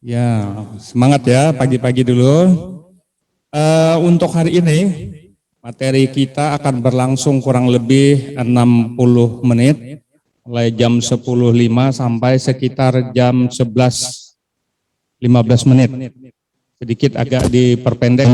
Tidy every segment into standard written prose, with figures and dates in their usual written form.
Ya, semangat ya pagi-pagi dulu. Untuk hari ini, materi kita akan berlangsung kurang lebih 60 menit, mulai jam 10.05 sampai sekitar jam 11.15 menit. Sedikit agak diperpendek.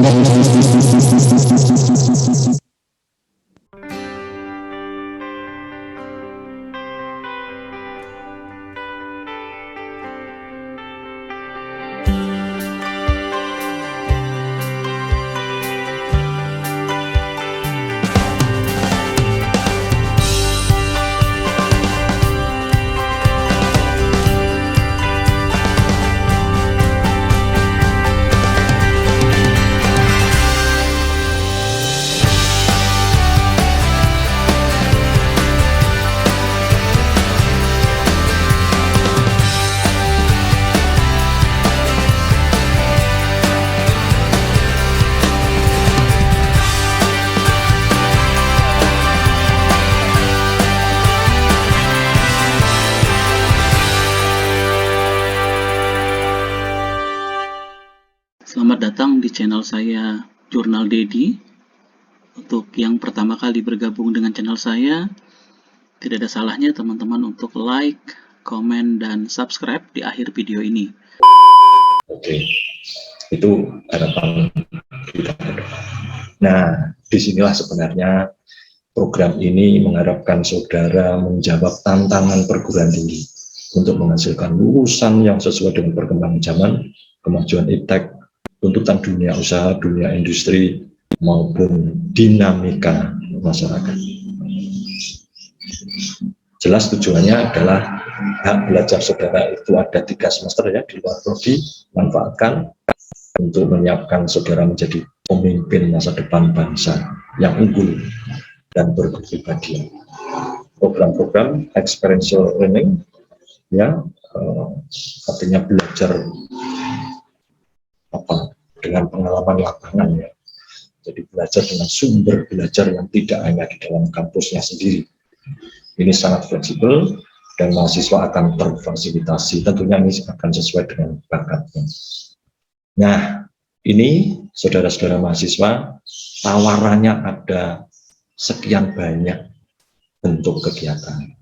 Selamat datang di channel saya, Jurnal Dedi. Untuk yang pertama kali bergabung dengan channel saya, tidak ada salahnya teman-teman untuk like, komen, dan subscribe di akhir video ini. Oke, itu harapan kita. Nah, disinilah sebenarnya program ini mengharapkan saudara menjawab tantangan perguruan tinggi untuk menghasilkan lulusan yang sesuai dengan perkembangan zaman, kemajuan iptek, tuntutan dunia usaha, dunia industri, maupun dinamika masyarakat. Jelas tujuannya adalah hak belajar saudara itu ada 3 semester ya di luar prodi, manfaatkan untuk menyiapkan saudara menjadi pemimpin masa depan bangsa yang unggul dan berkepribadian. Program-program experiential learning ya, artinya belajar dengan pengalaman lapangan ya. Jadi belajar dengan sumber belajar yang tidak hanya di dalam kampusnya sendiri. Ini sangat fleksibel dan mahasiswa akan terfasilitasi. Tentunya ini akan sesuai dengan bakatnya. Nah, ini saudara-saudara mahasiswa, tawarannya ada sekian banyak bentuk kegiatan.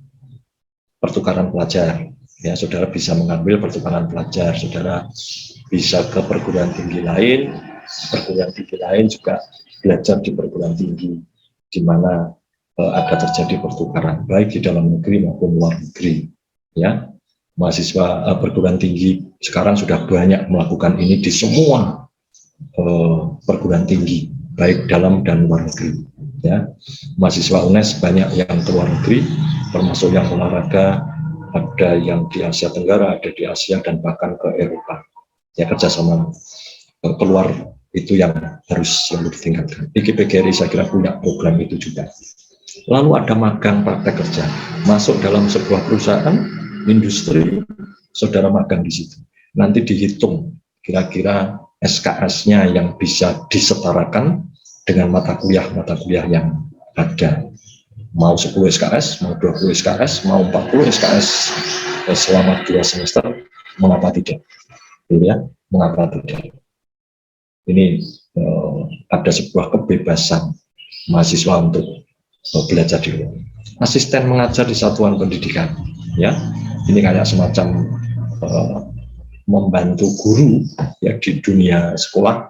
Pertukaran pelajar, ya saudara bisa mengambil pertukaran pelajar, saudara bisa ke perguruan tinggi lain juga belajar di perguruan tinggi, di mana ada terjadi pertukaran baik di dalam negeri maupun luar negeri. Ya, mahasiswa perguruan tinggi sekarang sudah banyak melakukan ini di semua perguruan tinggi, baik dalam dan luar negeri. Ya, mahasiswa UNES banyak yang ke luar negeri, termasuk yang olahraga, ada yang di Asia Tenggara, ada di Asia dan bahkan ke Eropa. Ya, kerjasama keluar itu yang harus selalu ditingkatkan. PGRI saya kira punya program itu juga. Lalu ada magang praktek kerja, masuk dalam sebuah perusahaan industri, saudara magang di situ. Nanti dihitung kira-kira SKS-nya yang bisa disetarakan dengan mata kuliah yang ada. Mau 10 SKS, mau 20 SKS, mau 40 SKS selama 2 semester, mengapa tidak? Ya, mengapa tidak? Ini ada sebuah kebebasan mahasiswa untuk belajar di luar. Asisten mengajar di satuan pendidikan, ya, ini kayak semacam membantu guru ya di dunia sekolah,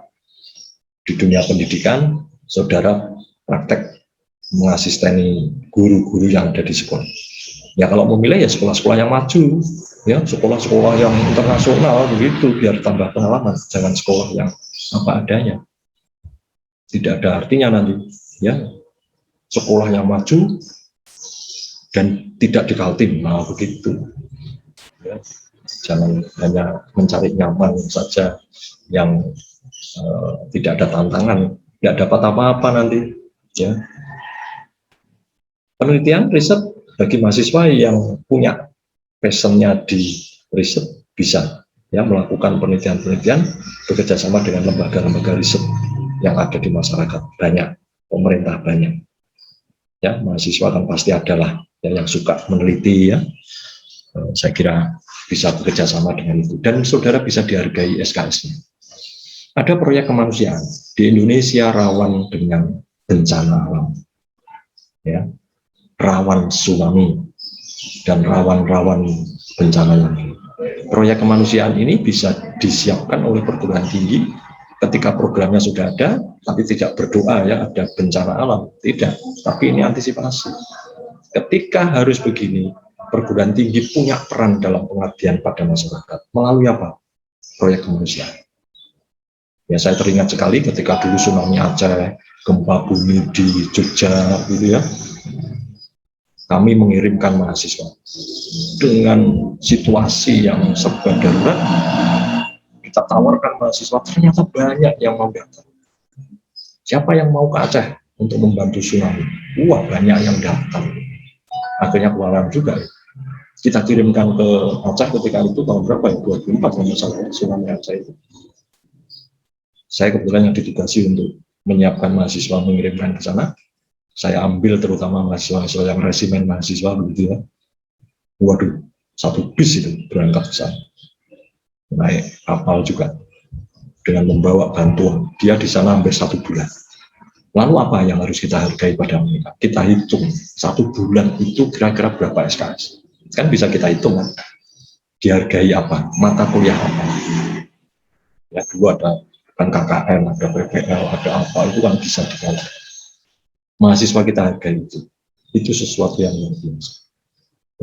di dunia pendidikan, saudara praktek mengasisteni guru-guru yang ada di sekolah. Ya kalau memilih ya sekolah-sekolah yang maju, ya sekolah-sekolah yang internasional begitu, biar tambah pengalaman. Jangan sekolah yang apa adanya, tidak ada artinya nanti. Ya, sekolah yang maju dan tidak di Kaltim, nah begitu. Ya, jangan hanya mencari nyaman saja yang tidak ada tantangan, tidak dapat apa-apa nanti. Ya, penelitian riset bagi mahasiswa yang punya passionnya di riset bisa ya melakukan penelitian-penelitian bekerjasama dengan lembaga-lembaga riset yang ada di masyarakat, banyak, pemerintah banyak. Ya, mahasiswa kan pasti adalah ya, yang suka meneliti ya. Saya kira bisa bekerja sama dengan itu, dan saudara bisa dihargai SKS-nya. Ada proyek kemanusiaan di Indonesia rawan dengan bencana alam, ya, rawan tsunami dan rawan-rawan bencana lain. Proyek kemanusiaan ini bisa disiapkan oleh perguruan tinggi ketika programnya sudah ada, tapi tidak berdoa ya ada bencana alam, tidak, tapi ini antisipasi. Ketika harus begini, perguruan tinggi punya peran dalam pengabdian pada masyarakat melalui apa? Proyek kemanusiaan. Ya, saya teringat sekali ketika dulu tsunami Aceh, gempa bumi di Jogja, gitu ya. Kami mengirimkan mahasiswa dengan situasi yang serba darurat. Kita tawarkan mahasiswa, ternyata banyak yang mau datang. Siapa yang mau ke Aceh untuk membantu tsunami? Wah, banyak yang datang. Akhirnya keluaran juga. Kita kirimkan ke Aceh ketika itu tahun berapa ya? 24 kalau misalnya tsunami Aceh itu. Saya kebetulan yang ditugasi untuk menyiapkan mahasiswa mengirimkan ke sana. Saya ambil terutama mahasiswa yang resimen mahasiswa begitu ya. Waduh, satu bis itu berangkat ke sana. Naik kapal juga dengan membawa bantuan. Dia di sana hampir 1 bulan. Lalu apa yang harus kita hargai pada mereka? Kita hitung 1 bulan itu kira-kira berapa SKS. Kan bisa kita hitung kan? Dihargai apa? Mata kuliah apa? Ya, dulu ada kan KKN, ada PPL, ada apa, itu kan bisa dikali. Mahasiswa kita hargai itu. Itu sesuatu yang luar biasa.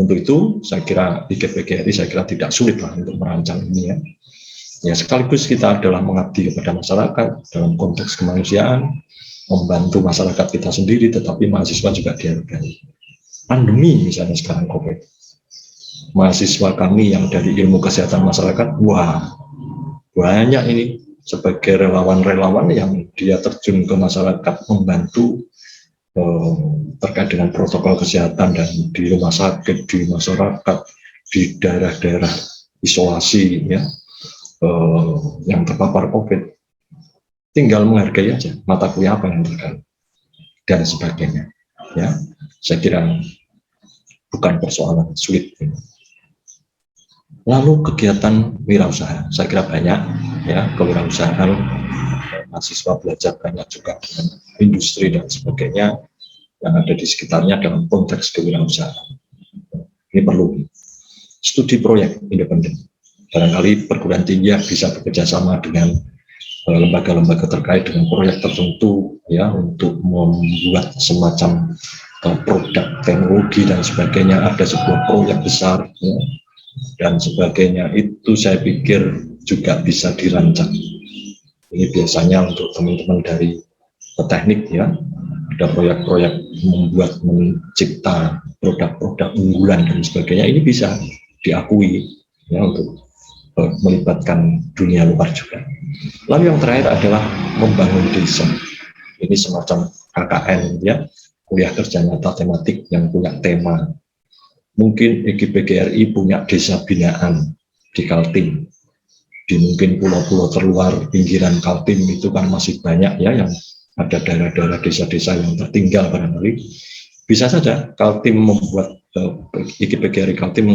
Untuk itu, saya kira IGPGRI saya kira tidak sulit lah untuk merancang ini ya. Ya, sekaligus kita adalah mengabdi kepada masyarakat dalam konteks kemanusiaan, membantu masyarakat kita sendiri, tetapi mahasiswa juga dihargai. Pandemi misalnya sekarang COVID, mahasiswa kami yang dari ilmu kesehatan masyarakat, wah banyak ini sebagai relawan-relawan yang dia terjun ke masyarakat membantu terkait dengan protokol kesehatan dan di rumah sakit, di masyarakat, di daerah-daerah isolasi ya, yang terpapar COVID. Tinggal menghargai aja mata kuliah apa yang terkait dan sebagainya. Ya, saya kira bukan persoalan sulit. Lalu kegiatan wirausaha, saya kira banyak ya, kewirausahaan, mahasiswa belajar banyak juga dengan industri dan sebagainya yang ada di sekitarnya dalam konteks kewirausahaan. Ini perlu studi proyek independen. Barangkali perguruan tinggi bisa bekerja sama dengan lembaga-lembaga terkait dengan proyek tertentu ya, untuk membuat semacam produk teknologi dan sebagainya, ada sebuah proyek besar ya, dan sebagainya. Itu saya pikir juga bisa dirancang. Ini biasanya untuk teman-teman dari teknik ya, ada proyek-proyek membuat mencipta produk-produk unggulan dan sebagainya, ini bisa diakui ya untuk melibatkan dunia luar juga. Lalu yang terakhir adalah membangun desa. Ini semacam KKN ya, kuliah kerja nyata tematik yang punya tema. Mungkin IGPGRI punya desa binaan di Kaltim. Di mungkin pulau-pulau terluar pinggiran Kaltim itu kan masih banyak ya yang ada daerah-daerah desa-desa yang tertinggal barangkali. Bisa saja Kaltim membuat IGPGRI Kaltim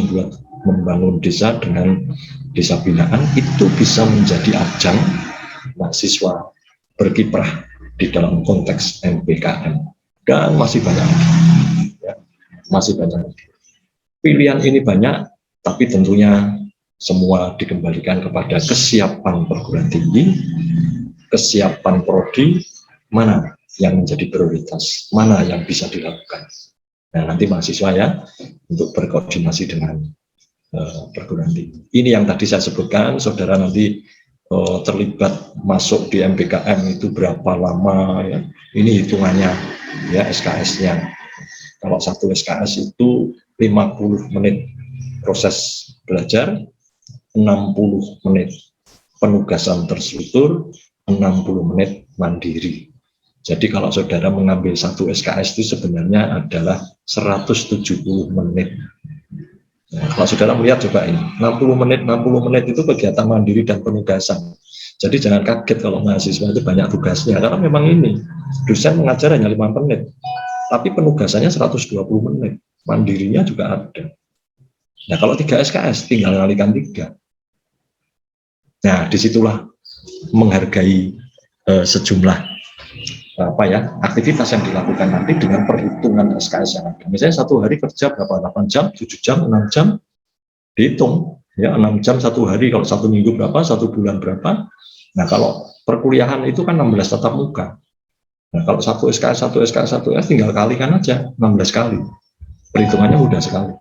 membangun desa dengan desa binaan, itu bisa menjadi ajang mahasiswa berkiprah di dalam konteks MPKM, dan masih banyak lagi ya, masih banyak lagi. Pilihan ini banyak, tapi tentunya semua dikembalikan kepada kesiapan perguruan tinggi, kesiapan prodi, mana yang menjadi prioritas, mana yang bisa dilakukan. Nah, nanti mahasiswa ya untuk berkoordinasi dengan perguruan tinggi. Ini yang tadi saya sebutkan, saudara nanti terlibat masuk di MPKM itu berapa lama ya. Ini hitungannya ya, SKS-nya. Kalau satu SKS itu 50 menit proses belajar, 60 menit penugasan terstruktur, 60 menit mandiri. Jadi kalau saudara mengambil satu SKS itu sebenarnya adalah 170 menit. Nah, kalau saudara melihat coba ini, 60 menit itu kegiatan mandiri dan penugasan. Jadi jangan kaget kalau mahasiswa itu banyak tugasnya, karena memang ini, dosen mengajar hanya 5 menit, tapi penugasannya 120 menit, mandirinya juga ada. Nah, kalau 3 SKS tinggal kalikan 3. Nah, disitulah menghargai sejumlah aktivitas yang dilakukan nanti dengan perhitungan SKS yang ada. Misalnya satu hari kerja berapa, 8 jam, 7 jam, 6 jam, dihitung ya, 6 jam satu hari, kalau 1 minggu berapa, 1 bulan berapa. Nah, kalau perkuliahan itu kan 16 tatap muka. Nah, kalau 1 SKS tinggal kalikan aja 16 kali. Perhitungannya mudah sekali.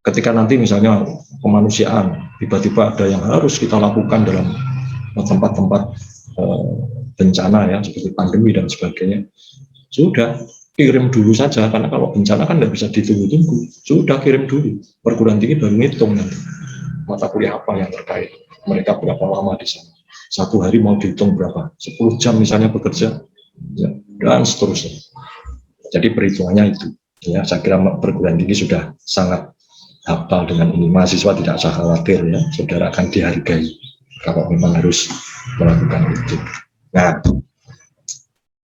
Ketika nanti misalnya kemanusiaan, tiba-tiba ada yang harus kita lakukan dalam tempat-tempat bencana ya, seperti pandemi dan sebagainya, sudah kirim dulu saja, karena kalau bencana kan tidak bisa ditunggu-tunggu, sudah kirim dulu. Perguruan tinggi baru ngitung nanti mata kuliah apa yang terkait, mereka berapa lama di sana, 1 hari mau dihitung berapa, 10 jam misalnya bekerja ya, dan seterusnya. Jadi perhitungannya itu ya, saya kira perguruan tinggi sudah sangat hafal dengan ini. Mahasiswa tidak usah khawatir ya, saudara akan dihargai kalau memang harus melakukan itu. Nah,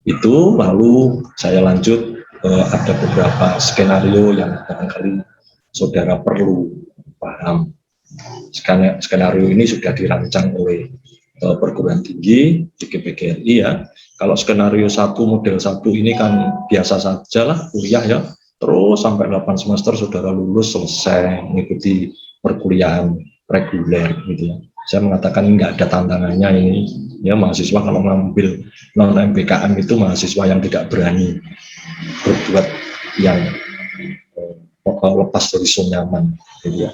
itu lalu saya lanjut, ada beberapa skenario yang barangkali saudara perlu paham. Skenario ini sudah dirancang oleh perguruan tinggi di GPGRI ya. Kalau skenario 1 model 1 ini kan biasa saja lah, kuliah ya, terus sampai 8 semester saudara lulus selesai mengikuti perkuliahan reguler gitu ya. Saya mengatakan nggak ada tantangannya ini ya, mahasiswa kalau mengambil non MBKM itu mahasiswa yang tidak berani berbuat yang lepas dari zona nyaman gitu ya.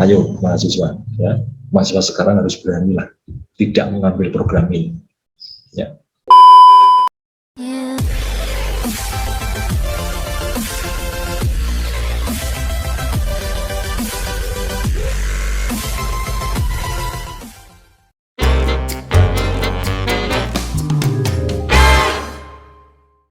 Ayo mahasiswa ya, mahasiswa sekarang harus berani lah tidak mengambil program ini ya.